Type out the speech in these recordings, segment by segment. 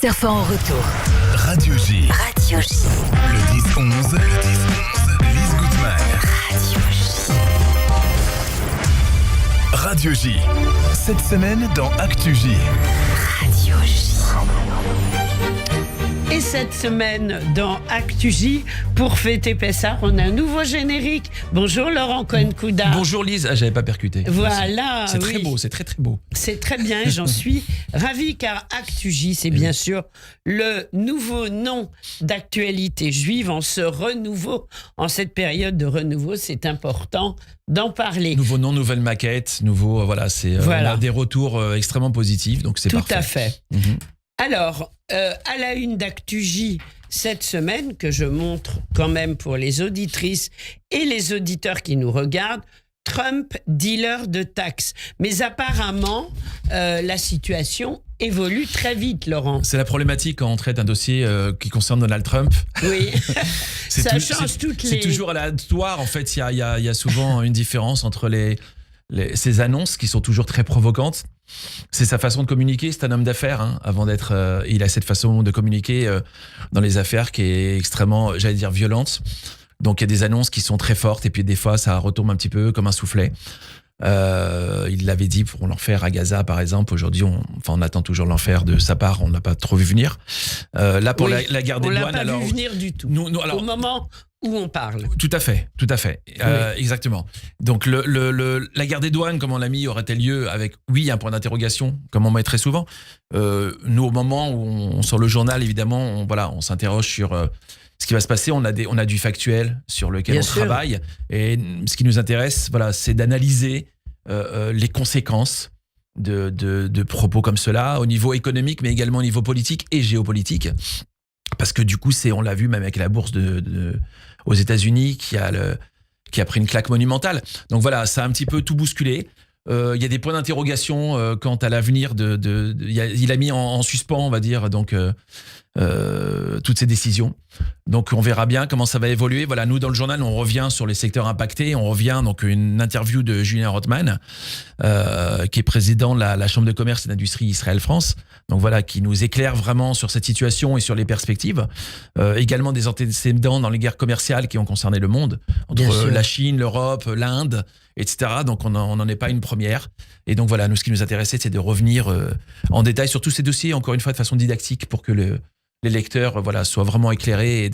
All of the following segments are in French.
Serfant en retour. Radio J. Radio J. Le 10-11. Lise Gutmann. Radio J. Radio J. Cette semaine dans Actu J. Radio J. Et cette semaine, dans Actu J, pour fêter Pessah, on a un nouveau générique. Bonjour Laurent Cohen-Couda. Bonjour Lise, j'avais pas percuté. Voilà, c'est très oui. beau, c'est très très beau. C'est très bien et j'en suis ravie car Actu J, c'est bien sûr le nouveau nom d'actualité juive en ce renouveau. En cette période de renouveau, c'est important d'en parler. Nouveau nom, nouvelle maquette, nouveau, voilà, c'est on a des retours extrêmement positifs, donc c'est parfait. Tout à fait. Alors, à la une d'Actu J cette semaine, que je montre quand même pour les auditrices et les auditeurs qui nous regardent, Trump, dealer de taxes. Mais apparemment, la situation évolue très vite, Laurent. C'est la problématique quand on traite un dossier qui concerne Donald Trump. Oui, ça change C'est toujours aléatoire, en fait, il y a souvent une différence entre ces annonces qui sont toujours très provocantes. C'est sa façon de communiquer, c'est un homme d'affaires, hein, avant d'être... il a cette façon de communiquer dans les affaires qui est extrêmement, j'allais dire, violente. Donc il y a des annonces qui sont très fortes et puis des fois ça retombe un petit peu comme un soufflet. Il l'avait dit pour l'enfer à Gaza par exemple. Aujourd'hui, on attend toujours l'enfer de sa part, on ne l'a pas trop vu venir. Là pour la guerre des douanes... On ne l'a pas vu venir du tout, au moment où on parle. Tout à fait. Oui. Exactement. Donc la guerre des douanes, comme on l'a mis, aurait-elle lieu avec, oui, un point d'interrogation, comme on met très souvent. Nous, au moment où on sort le journal, évidemment, on s'interroge sur ce qui va se passer. On a du factuel sur lequel on travaille. Et ce qui nous intéresse, c'est d'analyser les conséquences de propos comme cela, au niveau économique, mais également au niveau politique et géopolitique. Parce que du coup, on l'a vu même avec la bourse aux États-Unis qui a pris une claque monumentale. Donc voilà, ça a un petit peu tout bousculé. Il y a des points d'interrogation quant à l'avenir il a mis en suspens, on va dire, donc toutes ces décisions. Donc on verra bien comment ça va évoluer. Voilà, nous dans le journal, on revient sur les secteurs impactés. On revient donc une interview de Julien Rothman, qui est président de la Chambre de commerce et d'industrie Israël-France. Donc voilà, qui nous éclaire vraiment sur cette situation et sur les perspectives. Également des antécédents dans les guerres commerciales qui ont concerné le monde, entre la Chine, l'Europe, l'Inde, etc. Donc on n'en est pas une première. Et donc voilà, nous ce qui nous intéressait, c'est de revenir en détail sur tous ces dossiers, encore une fois de façon didactique, pour que les lecteurs soient vraiment éclairés.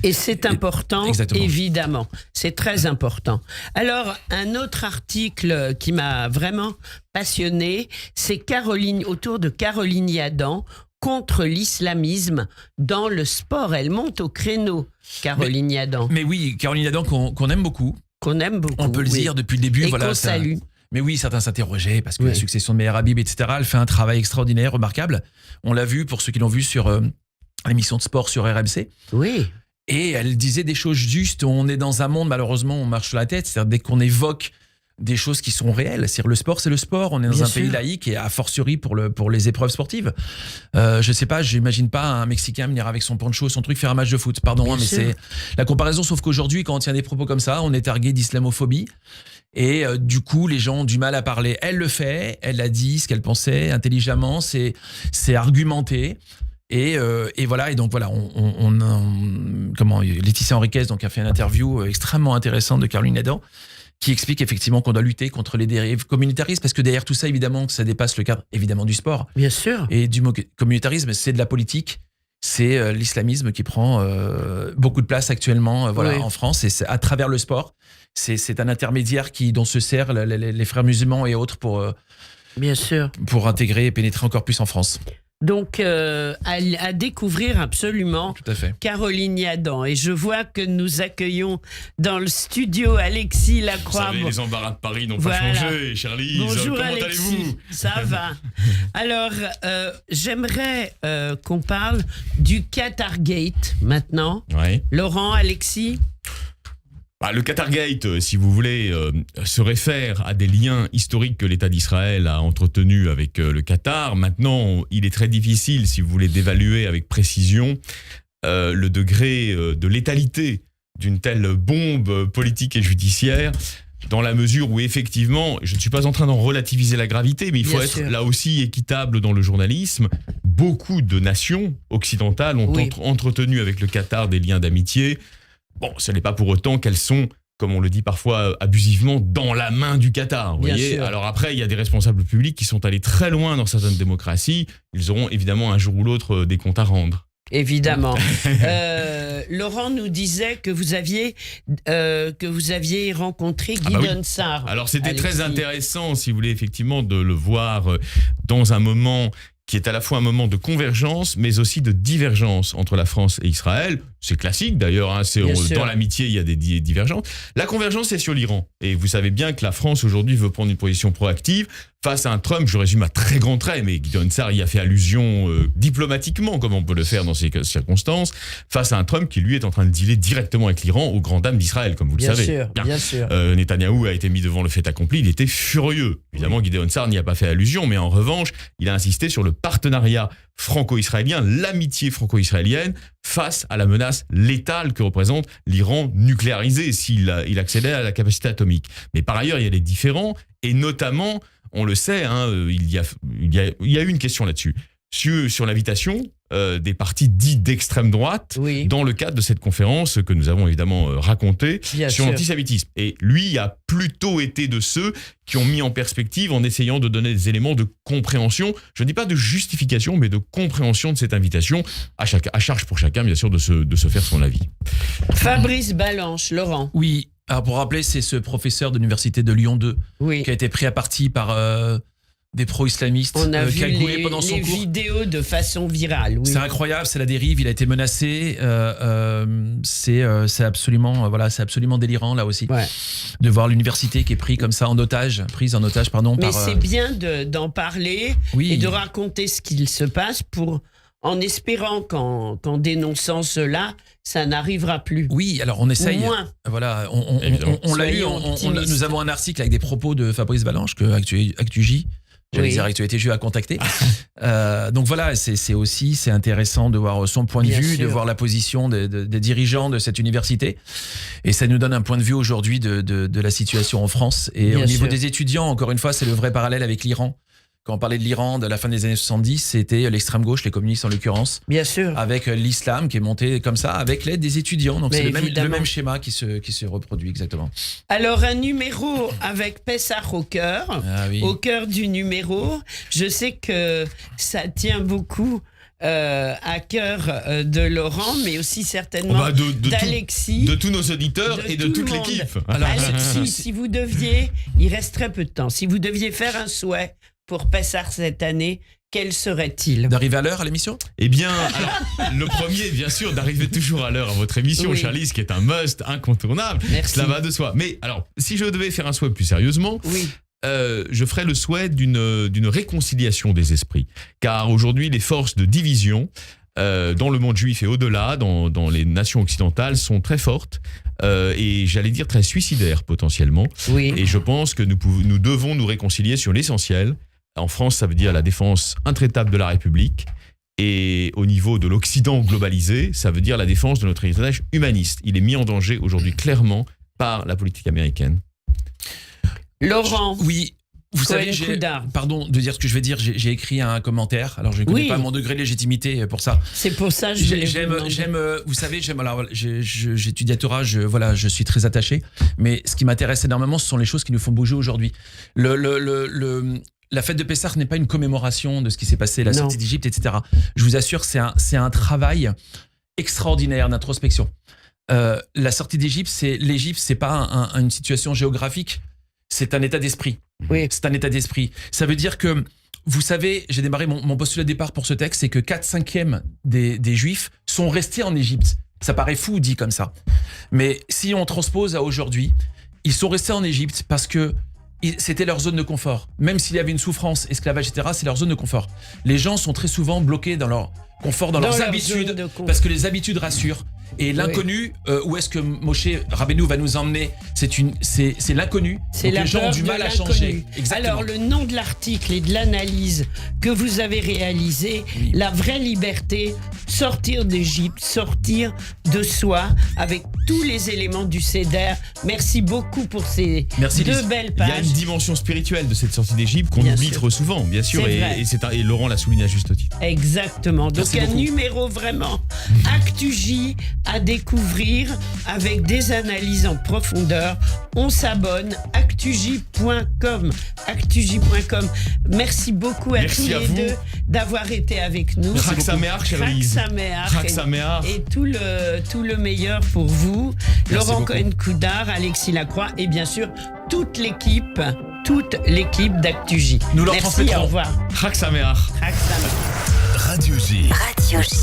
Et c'est important, exactement. Évidemment. C'est très important. Alors, un autre article qui m'a vraiment passionné, c'est autour de Caroline Yadan contre l'islamisme dans le sport. Elle monte au créneau, Caroline Yadan. Mais oui, Caroline Yadan qu'on aime beaucoup. Qu'on aime beaucoup. On peut le dire depuis le début. Et qu'on salue. Mais oui, certains s'interrogeaient parce que la succession de Meir Habib, etc., elle fait un travail extraordinaire, remarquable. On l'a vu, pour ceux qui l'ont vu, sur l'émission de sport sur RMC. Oui. Et elle disait des choses justes. On est dans un monde, malheureusement, on marche sur la tête. C'est-à-dire, dès qu'on évoque des choses qui sont réelles, c'est-à-dire le sport, c'est le sport. On est dans un pays laïque et a fortiori pour les épreuves sportives. Je sais pas, j'imagine pas un Mexicain venir avec son poncho, son truc, faire un match de foot. Pardon, mais c'est la comparaison. Sauf qu'aujourd'hui, quand on tient des propos comme ça, on est targué d'islamophobie. Et du coup, les gens ont du mal à parler. Elle le fait, elle a dit ce qu'elle pensait intelligemment, c'est argumenté. Et voilà, et donc voilà, Laetitia Henriquez donc a fait une interview extrêmement intéressante de Caroline Yadan, qui explique effectivement qu'on doit lutter contre les dérives communautaristes, parce que derrière tout ça, évidemment, que ça dépasse le cadre évidemment du sport. Bien sûr. Et du communautarisme, c'est de la politique. C'est l'islamisme qui prend beaucoup de place actuellement en France, et c'est à travers le sport. C'est un intermédiaire dont se servent les frères musulmans et autres bien sûr, pour intégrer et pénétrer encore plus en France. Donc, à découvrir absolument. Tout à fait. Caroline Yadan. Et je vois que nous accueillons dans le studio Alexis Lacroix. Vous savez, les embarras de Paris n'ont pas changé, Charlie. Bonjour comment Alexis. allez-vous ? Ça va. Alors, j'aimerais qu'on parle du Qatargate maintenant. Ouais. Laurent, Alexis ? Le Qatargate, si vous voulez, se réfère à des liens historiques que l'État d'Israël a entretenus avec le Qatar. Maintenant, il est très difficile, si vous voulez, d'évaluer avec précision le degré de létalité d'une telle bombe politique et judiciaire. dans la mesure où effectivement, je ne suis pas en train d'en relativiser la gravité, mais il faut Bien être sûr. là aussi équitable dans le journalisme. Beaucoup de nations occidentales ont Oui. entretenu avec le Qatar des liens d'amitié. Bon, ce n'est pas pour autant qu'elles sont, comme on le dit parfois abusivement, dans la main du Qatar. Vous Bien voyez. sûr. Alors après, il y a des responsables publics qui sont allés très loin dans certaines démocraties. Ils auront évidemment un jour ou l'autre des comptes à rendre. Évidemment. Laurent nous disait que vous aviez rencontré Guy bah oui. Donsart. Alors c'était Alexis. très intéressant, si vous voulez, effectivement, de le voir dans un moment qui est à la fois un moment de convergence, mais aussi de divergence entre la France et Israël. C'est classique d'ailleurs, hein, Bien sûr. dans l'amitié, il y a des divergences. La convergence, c'est sur l'Iran. Et vous savez bien que la France, aujourd'hui, veut prendre une position proactive face à un Trump, je résume à très grands traits, mais Guy Donsart y a fait allusion diplomatiquement, comme on peut le faire dans ces circonstances, face à un Trump qui, lui, est en train de dealer directement avec l'Iran aux grandes dames d'Israël, comme vous Bien le savez. sûr, Bien. bien sûr. Netanyahou a été mis devant le fait accompli, il était furieux. Évidemment, Guy Donsart n'y a pas fait allusion, mais en revanche, il a insisté sur le partenariat franco-israélien, l'amitié franco-israélienne face à la menace létale que représente l'Iran nucléarisé s'il accédait à la capacité atomique. Mais par ailleurs, il y a des différends, et notamment, on le sait, hein, il y a eu une question là-dessus, sur l'invitation des partis dits d'extrême droite, Oui, dans le cadre de cette conférence que nous avons évidemment racontée bien sur sûr. l'antisémitisme. Et lui a plutôt été de ceux qui ont mis en perspective en essayant de donner des éléments de compréhension, je ne dis pas de justification, mais de compréhension de cette invitation, à charge pour chacun, bien sûr, de se faire son avis. Fabrice Balanche, Laurent. Oui, alors pour rappeler, c'est ce professeur de l'université de Lyon 2 Oui. qui a été pris à partie par des pro-islamistes On a vu cagoulés les pendant son cours. vidéos de façon virale. Oui. C'est incroyable, c'est la dérive, il a été menacé. C'est absolument, voilà, c'est absolument délirant là aussi Ouais. de voir l'université qui est prise comme ça en otage, Mais par. c'est bien d'en parler Oui. et de raconter ce qu'il se passe en espérant qu'en dénonçant cela, ça n'arrivera plus. Oui, alors on essaye. Ou moins. Voilà, Évidemment. on l'a eu. Soyons optimistes. Nous avons un article avec des propos de Fabrice Balanche que ActuJ. J'allais Oui. dire Actualité Jeu à contacter. Donc voilà, c'est intéressant de voir son point de Bien vue, sûr. de voir la position des dirigeants de cette université. Et ça nous donne un point de vue aujourd'hui de la situation en France. Et Bien au niveau sûr. des étudiants, encore une fois, c'est le vrai parallèle avec l'Iran. Quand on parlait de l'Iran de la fin des années 70, c'était l'extrême gauche, les communistes en l'occurrence, Bien sûr. avec l'islam qui est monté comme ça, avec l'aide des étudiants. Donc Mais c'est le évidemment. même schéma qui se reproduit exactement. Alors, un numéro avec Pessah au cœur. Ah oui. Au cœur du numéro. Je sais que ça tient beaucoup à cœur de Laurent, mais aussi certainement d'Alexis. De tous nos auditeurs De et de tout toute le monde. l'équipe. Alors, Alexis, si vous deviez, il reste très peu de temps, si vous deviez faire un souhait pour Pessah cette année, quel serait-il? D'arriver à l'heure à l'émission? Eh bien, alors, le premier, bien sûr, d'arriver toujours à l'heure à votre émission, Oui. Charlize, qui est un must incontournable. Merci. Cela va de soi. Mais alors, si je devais faire un souhait plus sérieusement, Oui, je ferais le souhait d'une réconciliation des esprits. Car aujourd'hui, les forces de division dans le monde juif et au-delà, dans les nations occidentales, sont très fortes et j'allais dire très suicidaires potentiellement. oui. Et je pense que nous devons nous réconcilier sur l'essentiel. En France, ça veut dire la défense intraitable de la République. Et au niveau de l'Occident globalisé, ça veut dire la défense de notre héritage humaniste. Il est mis en danger aujourd'hui clairement par la politique américaine. Laurent, Oui. Vous savez, Cohen-Coudard. pardon de dire ce que je vais dire, j'ai écrit un commentaire. Alors je ne connais Oui. pas mon degré de légitimité pour ça. c'est pour ça que je voulais vous demander. Vous savez, alors j'étudie à Torah, je suis très attaché. Mais ce qui m'intéresse énormément, ce sont les choses qui nous font bouger aujourd'hui. La fête de Pessah n'est pas une commémoration de ce qui s'est passé, la Non. sortie d'Égypte, etc. Je vous assure, c'est un travail extraordinaire d'introspection. La sortie d'Égypte, l'Égypte, c'est pas une situation géographique, c'est un état d'esprit. Oui. C'est un état d'esprit. Ça veut dire que, vous savez, j'ai démarré mon postulat de départ pour ce texte, c'est que 4/5 des Juifs sont restés en Égypte. Ça paraît fou dit comme ça. Mais si on transpose à aujourd'hui, ils sont restés en Égypte parce que c'était leur zone de confort. Même s'il y avait une souffrance, esclavage, etc., c'est leur zone de confort. Les gens sont très souvent bloqués dans leur confort, dans leurs leur habitudes, zone de confort. parce que les habitudes rassurent. Et l'inconnu, où est-ce que Moshe Rabbeinu va nous emmener? C'est l'inconnu. C'est Donc la les gens peur ont du de mal à l'inconnu. changer. Exactement. Alors, le nom de l'article et de l'analyse que vous avez réalisé, Oui. la vraie liberté, sortir d'Égypte, sortir de soi, avec tous les éléments du CEDER. Merci beaucoup pour ces Merci, deux Lise. belles Il y a pages. une dimension spirituelle de cette sortie d'Égypte qu'on Bien oublie sûr. trop souvent, bien sûr, C'est vrai. et Laurent l'a souligné à juste titre. Exactement. Donc Merci un beaucoup. numéro vraiment ActuJ à découvrir avec des analyses en profondeur. On s'abonne, actuj.com. actuj.com. Merci beaucoup à Merci tous à les vous. deux d'avoir été avec nous. Chak Sameach, chère Chak Lise. Sameach. Chak Sameach. Et tout le meilleur pour vous. Laurent beaucoup. Cohen-Coudard, Alexis Lacroix et bien sûr toute l'équipe d'ActuJ. Nous leur Merci, transmettrons. au revoir. Chak Sameach. Chak Sameach. Radio J. Radio J.